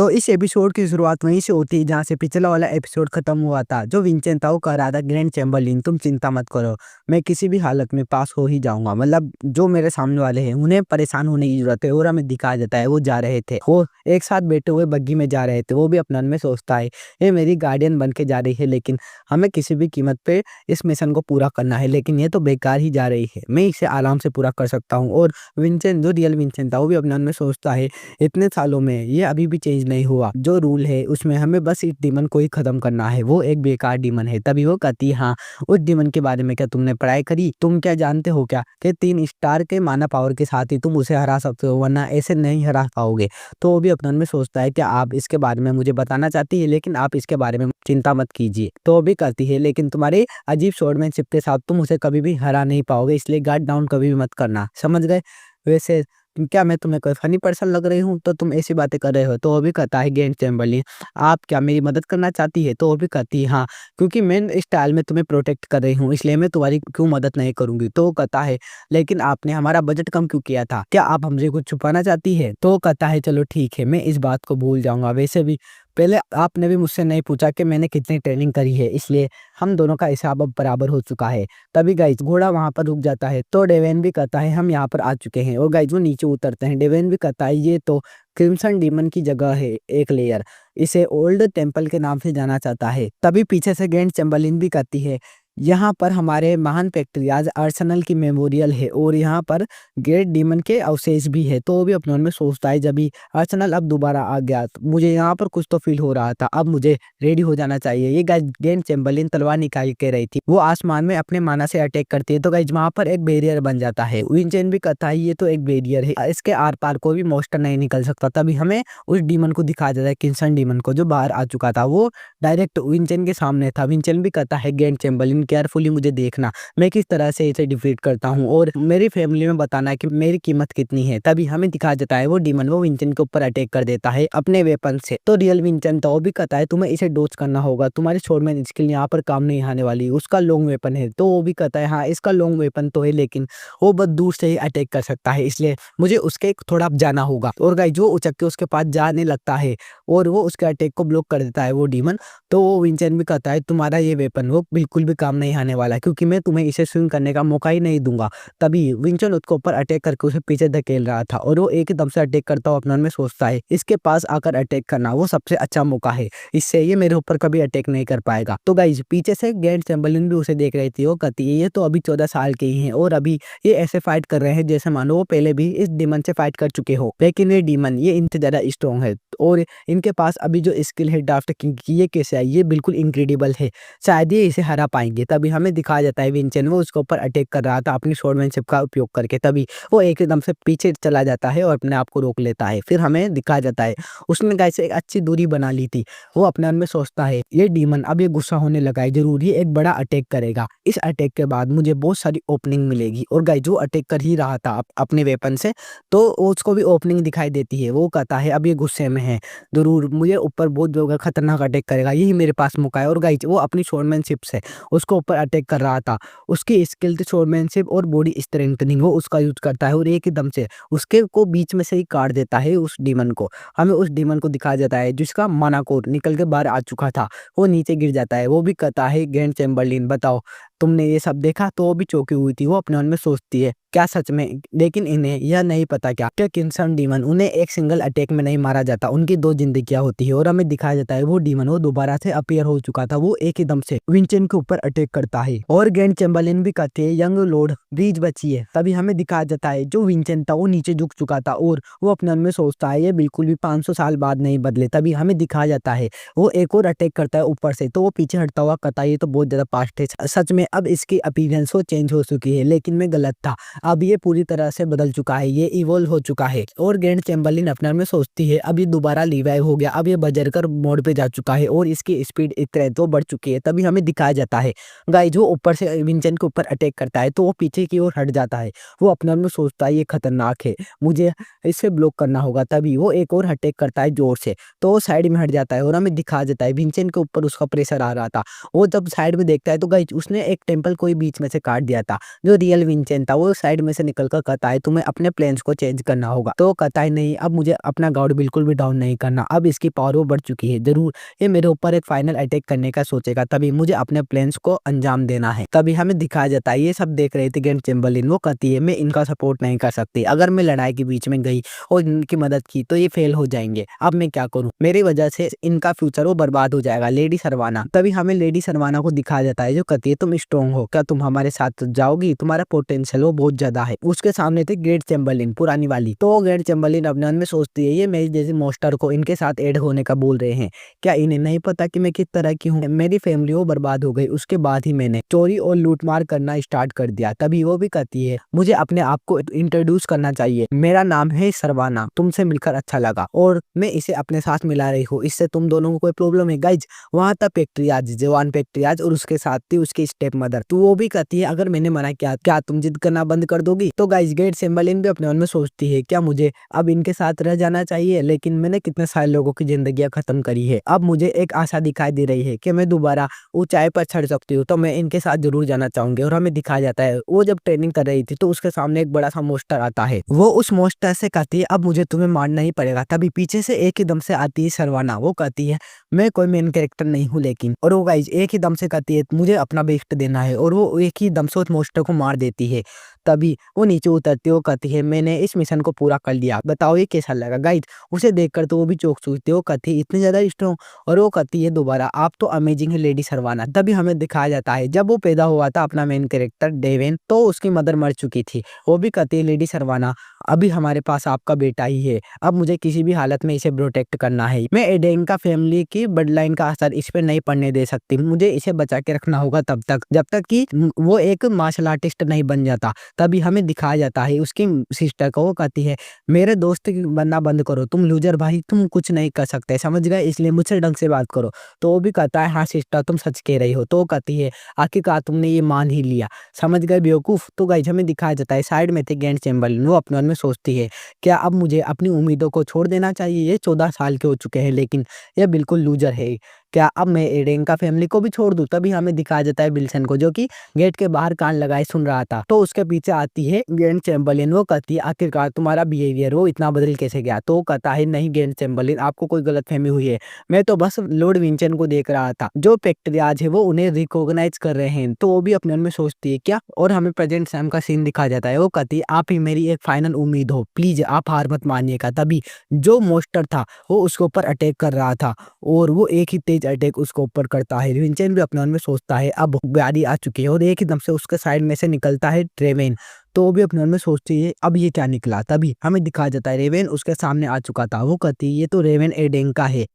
तो इस एपिसोड की शुरुआत वहीं से होती है जहाँ से पिछला वाला एपिसोड खत्म हुआ था। जो विंचेंट था वो कह रहा था ग्रैंड चैम्बरलिन तुम चिंता मत करो, मैं किसी भी हालत में पास हो ही जाऊंगा। मतलब जो मेरे सामने वाले हैं उन्हें परेशान होने की जरूरत है। और हमें दिखाया जाता है वो जा रहे थे, वो एक साथ बैठे हुए बग्गी में जा रहे थे। वो भी अपने मन में सोचता है ये मेरी गार्डियन बन के जा रही है, लेकिन हमें किसी भी कीमत पे इस मिशन को पूरा करना है। लेकिन ये तो बेकार ही जा रही है, मैं इसे आराम से पूरा कर सकता हूँ। और विंचेंट जो रियल विंचेंट था वो भी अपने मन में सोचता है इतने सालों में ये अभी भी चेंज नहीं हुआ। जो रूल है उसमें हमें बस इस डीमन को ही खत्म करना है, वो एक बेकार डीमन है। तभी वो कहती है हाँ, उस डीमन के बारे में क्या तुमने पढ़ाई करी? तुम क्या जानते हो क्या कि 3 स्टार के माना पावर के साथ ही तुम उसे हरा सकते हो, वरना ऐसे नहीं हरा पाओगे। तो वो भी अपने मन में सोचता है कि आप इसके बारे में मुझे बताना चाहती है, लेकिन आप इसके बारे में चिंता मत कीजिए। तो वो भी कहती है लेकिन तुम्हारे अजीब स्वॉर्डमैनशिप के साथ तुम उसे कभी भी हरा नहीं पाओगे, इसलिए गार्ड डाउन कभी भी मत करना, समझ गए? वैसे क्या मैं तुम्हें कोई फनी पर्सन लग रही हूँ तो तुम ऐसी बातें कर रहे हो? तो वो भी कहता है ग्रैंड चैम्बरलिन आप क्या मेरी मदद करना चाहती है? तो वो भी कहती है हाँ, क्योंकि मैं इस स्टाइल में तुम्हें प्रोटेक्ट कर रही हूँ, इसलिए मैं तुम्हारी क्यों मदद नहीं करूंगी। तो वो कहता है लेकिन आपने हमारा बजट कम क्यों किया था? क्या आप हमसे कुछ छुपाना चाहती है? तो वो कहता है चलो ठीक है, मैं इस बात को भूल जाऊंगा। वैसे भी पहले आपने भी मुझसे नहीं पूछा कि मैंने कितनी ट्रेनिंग करी है, इसलिए हम दोनों का हिसाब अब बराबर हो चुका है। तभी गाइस घोड़ा वहां पर रुक जाता है। तो डेवेन भी कहता है हम यहाँ पर आ चुके हैं। और गाइस वो नीचे उतरते हैं। डेवेन भी कहता है ये तो क्रिम्सन डीमन की जगह है, एक लेयर, इसे ओल्ड टेम्पल के नाम से जाना जाता है। तभी पीछे से ग्रैंड चैम्बरलिन भी कहती है यहाँ पर हमारे महान पैट्रियार्च आर्सेनल की मेमोरियल है और यहाँ पर ग्रेट डीमन के अवशेष भी है। तो वो भी अपने मन में सोचता है जब भी आर्सेनल अब दोबारा आ गया तो मुझे यहाँ पर कुछ तो फील हो रहा था, अब मुझे रेडी हो जाना चाहिए। ये गाइस ग्रैंड चैम्बरलिन तलवार निकाल के रही थी, वो आसमान में अपने माना से अटैक करती है। तो गाइस वहां पर एक बैरियर बन जाता है। विंचेंट भी कहता है ये तो एक बैरियर है, इसके आर पार कोई भी मॉन्स्टर नहीं निकल सकता। तभी हमें उस डीमन को दिखाया जाता है, किंसन डीमन को, जो बाहर आ चुका था। वो डायरेक्ट विंचेंट के सामने था। विंचेंट भी कहता है ग्रैंड चैम्बरलिन केयरफुली मुझे देखना, मैं किस तरह से इसे डिफीट करता हूँ और मेरी फैमिली में बताना है कि मेरी कीमत कितनी है। तभी हमें दिखाया जाता है वो डीमन वो विंचेंट के ऊपर अटैक कर देता है अपने वेपन से। तो रियल विंचेंट तो भी कहता है तुम्हें इसे डोज करना होगा, तुम्हारी स्वॉर्डमैन स्किल यहाँ पर काम नहीं आने वाली, उसका लॉन्ग वेपन है। तो वो भी कहता है हाँ इसका लॉन्ग वेपन तो है, लेकिन वो बस दूर से ही अटैक कर सकता है, इसलिए मुझे उसके थोड़ा जाना होगा। और गाइस जो उचक के उसके पास जाने लगता है और वो उसके अटैक को ब्लॉक कर देता है वो डीमन। तो वो विंचेंट भी कहता है तुम्हारा ये वेपन वो बिल्कुल भी काम नहीं आने वाला है, क्योंकि मैं तुम्हें इसे स्विंग करने का मौका ही नहीं दूंगा। तभी विंचेंट उसके ऊपर अटैक करके उसे पीछे धकेल रहा था और वो एकदम से अटैक करता हुआ अपने मन में सोचता है इसके पास आकर अटैक करना वो सबसे अच्छा मौका है, इससे ये मेरे ऊपर कभी अटैक नहीं कर पाएगा। तो गाइस पीछे से ग्रैंड चैम्बरलिन भी उसे देख रही थी। वो कहती है ये तो अभी 14 साल के ही हैं और अभी ये ऐसे फाइट कर रहे हैं जैसे मानो वो पहले भी इस डीमन से फाइट कर चुके हो, लेकिन ये डीमन ये इनसे ज्यादा स्ट्रॉन्ग है और इनके पास अभी जो स्किल है ड्राफ्ट किंग की ये कैसे आई, ये बिल्कुल इनक्रेडिबल है, शायद ये इसे हरा पाएंगे। तभी हमें दिखाया जाता है विंचेंट वो उसके ऊपर अटैक कर रहा था अपनी स्वॉर्डमैनशिप का उपयोग करके। तभी वो एकदम से पीछे चला जाता है और अपने आप को रोक लेता है। फिर हमें दिखाया जाता है उसने गाइस एक अच्छी दूरी बना ली थी। वो अपने मन में सोचता है ये डीमन अब ये गुस्सा होने लगा है, जरूर ही एक बड़ा अटैक करेगा, इस अटैक के बाद मुझे बहुत सारी ओपनिंग मिलेगी। और गाइस जो अटैक कर ही रहा था अपने वेपन से, तो उसको भी ओपनिंग दिखाई देती है। वो कहता है अब ये गुस्से में है, जरूर मुझे ऊपर बहुत जो खतरनाक अटैक करेगा, यही मेरे पास मौका है। और गाइस वो अपनी स्वॉर्डमैनशिप से उसको ऊपर अटैक कर रहा था। उसकी स्किल थी स्वॉर्डमैनशिप और बॉडी स्ट्रेंथनिंग, वो उसका यूज करता है और एकदम से उसके को बीच में से ही काट देता है उस डीमन को। हमें उस डीमन को दिखाया जाता है जिसका माना कोर निकल के बाहर आ चुका था, वो नीचे गिर जाता है। वो भी कहता है ग्रैंड चैम्बरलिन बताओ तुमने ये सब देखा? तो वो भी चौंकी हुई थी। वो अपने मन में सोचती है क्या सच में, लेकिन इन्हें यह नहीं पता क्या कि किंसन डीमन उन्हें एक सिंगल अटैक में नहीं मारा जाता, उनकी 2 जिंदगियां होती है। और हमें दिखाया जाता है वो डीमन वो दोबारा से अपीयर हो चुका था, वो एकदम से विंचेंट के ऊपर अटैक करता है। और ग्रैंड चैम्बरलिन भी कहते हैं यंग लॉर्ड ब्रीज बची है। तभी हमें दिखाया जाता है जो विंचेंट था वो नीचे झुक चुका था और वो अपने मन में सोचता है ये बिल्कुल भी 500 साल बाद नहीं बदले। तभी हमें दिखाया जाता है वो एक और अटैक करता है ऊपर से, तो वो पीछे हटता हुआ कहता है ये तो बहुत ज्यादा पास्ट है, सच में अब इसकी अपीयरेंस वो चेंज हो चुकी है, लेकिन मैं गलत था, अब ये पूरी तरह से बदल चुका है, ये इवॉल्व हो चुका है। और ग्रैंड चैम्बरलिन अपने में सोचती है अब ये दोबारा रिवाइव हो गया, अब ये बजरकर मोड पे जा चुका है और इसकी स्पीड इतने तो बढ़ चुकी है। तभी हमें दिखाया जाता है गाइस जो ऊपर से विंचेंट के ऊपर अटैक करता है तो वो पीछे की ओर हट जाता है। वो अपने में सोचता है ये खतरनाक है, मुझे इसे ब्लॉक करना होगा। तभी वो एक और अटैक करता है जोर से, तो वो साइड में हट जाता है और हमें दिखाया जाता है विंचेंट के ऊपर उसका प्रेशर आ रहा था। वो जब साइड में देखता है तो गाइस उसने एक टेम्पल को ही बीच में से काट दिया था। जो रियल विंचेंट था वो साइड में से निकलकर कहता है तुम्हें अपने प्लेन्स को चेंज करना होगा। तो कहता है नहीं, अब मुझे अपना गार्ड बिल्कुल भी डाउन नहीं करना, अब इसकी पावर वो बढ़ चुकी है, जरूर ये मेरे ऊपर एक फाइनल अटैक करने का सोचेगा, तभी मुझे अपने प्लेन्स को अंजाम देना है। तभी हमें दिखाया जाता है ये सब देख रहे थे ग्रैंड चैम्बरलिन, वो कहती है मैं इनका सपोर्ट नहीं कर सकती, अगर मैं लड़ाई के बीच में गई और इनकी मदद की तो ये फेल हो जाएंगे, अब मैं क्या करूं, मेरी वजह से इनका फ्यूचर वो बर्बाद हो जाएगा। लेडी सरवाना, तभी हमें लेडी सरवाना को दिखाया जाता है जो कहती है तुम स्ट्रॉन्ग हो, क्या तुम हमारे साथ जाओगी, तुम्हारा पोटेंशियल वो बहुत ज्यादा है। उसके सामने थे ग्रेट चैम्बरलिन पुरानी वाली, तो ग्रेट चैम्बरलिन अपने मन में सोचती है ये मेरे जैसे मोस्टर को इनके साथ ऐड होने का बोल रहे हैं, क्या इन्हें नहीं पता कि मैं किस तरह की हूँ, मेरी फैमिली वो बर्बाद हो गई उसके बाद ही मैंने चोरी और लूटमार करना स्टार्ट कर दिया। तभी वो भी कहती है मुझे अपने आप को इंट्रोड्यूस करना चाहिए, मेरा नाम है सरवाना, तुमसे मिलकर अच्छा लगा और मैं इसे अपने साथ मिला रही हूँ, इससे तुम दोनों को कोई प्रॉब्लम है। गाइज वहां था पेक्ट्रियाज, जवान पेक्ट्रियाज, और उसके साथ थी उसकी स्टेप मदर, तो वो भी कहती है अगर मैंने मना किया क्या तुम जिद करना बंद कर दोगी। तो गाइज ग्रेट चैम्बरलिन भी अपने मन में सोचती है क्या मुझे अब इनके साथ रह जाना चाहिए, लेकिन मैंने कितने सारे लोगों की जिंदगियां खत्म करी है, अब मुझे एक आशा दिखाई दे रही है कि मैं दोबारा ऊंचाई पर चढ़ सकती हूँ, तो मैं इनके साथ जरूर जाना चाहूंगी। और हमें दिखाया जाता है वो जब ट्रेनिंग कर रही थी तो उसके सामने एक बड़ा सा मोस्टर आता है, वो उस मोस्टर से कहती है अब मुझे तुम्हें मारना ही पड़ेगा। तभी पीछे से एक ही दम से आती है सरवाना, वो कहती है मैं कोई मेन कैरेक्टर नहीं हूँ लेकिन, और वो गाइज एक ही दम से कहती है मुझे अपना बेस्ट देना है, और वो एक ही दम से उस मोस्टर को मार देती है। तभी वो नीचे उतरती है, वो कहती है मैंने इस मिशन को पूरा कर लिया, बताओ ये कैसा लगा। गाइज उसे देखकर तो वो भी चौंक चुकती है, वो कहती है इतनी ज्यादा स्ट्रॉन्ग, और वो कहती है दोबारा आप तो अमेजिंग है लेडी सरवाना। तभी हमें दिखाया जाता है जब वो पैदा हुआ था अपना मेन कैरेक्टर डेवेन, तो उसकी मदर मर चुकी थी। वो भी कहती है लेडी सरवाना अभी हमारे पास आपका बेटा ही है, अब मुझे किसी भी हालत में इसे प्रोटेक्ट करना है, मैं एडेंका फैमिली की ब्लड लाइन का असर इस पे नहीं पड़ने दे सकती, मुझे इसे बचा के रखना होगा तब तक जब तक कि वो एक मार्शल आर्टिस्ट नहीं बन जाता। तभी हमें दिखाया जाता है उसकी सिस्टर को, वो कहती है मेरे दोस्त बनना बंद करो, तुम लूजर भाई, तुम कुछ नहीं कर सकते समझ गए, इसलिए मुझसे ढंग से बात करो। तो वो भी कहता है हाँ सिस्टर तुम सच कह रही हो। तो वो कहती है आखिरकार तुमने ये मान ही लिया, समझ गए बेवकूफ। तो गाइस हमें दिखाया जाता है साइड में थे ग्रैंड चैम्बरलिन, वो अपने मन में सोचती है क्या अब मुझे अपनी उम्मीदों को छोड़ देना चाहिए, ये 14 साल के हो चुके हैं लेकिन ये बिल्कुल लूजर है, क्या अब मैं एडेंका फैमिली को भी छोड़ दूं। तभी हमें दिखाया जाता है विल्सन को जो कि गेट के बाहर कान लगाए सुन रहा था, तो उसके पीछे आती है ग्रैंड चैम्बरलिन, वो कहती है आखिरकार तुम्हारा बिहेवियर वो इतना बदल कैसे गया। तो कहता है नहीं ग्रैंड चैम्बरलिन आपको कोई गलतफहमी हुई है, मैं तो बस लॉर्ड विंचन को देख रहा था, जो पेक्ट्रियाज है वो उन्हें रिकॉग्नाइज कर रहे हैं। तो वो भी अपने मन में सोचती है क्या, और हमें प्रेजेंट टाइम का सीन दिखाया जाता है, वो कहती है आप ही मेरी एक फाइनल उम्मीद हो, प्लीज आप हार मत मानिएगा। तभी जो मोस्टर था वो उसके ऊपर अटैक कर रहा था, और वो एक ही तेज अटैक उसको ऊपर करता है। विंचेंट भी अपने मन में सोचता है अब गाड़ी आ चुकी है, और एक ही दम से उसके साइड में से निकलता है ट्रेवेन। तो वो भी अपने मन में सोचती है अब ये क्या निकला। तभी हमें दिखाया जाता है रेवेन उसके सामने आ चुका था, वो कहती है ये तो रेवेन एडेंका है,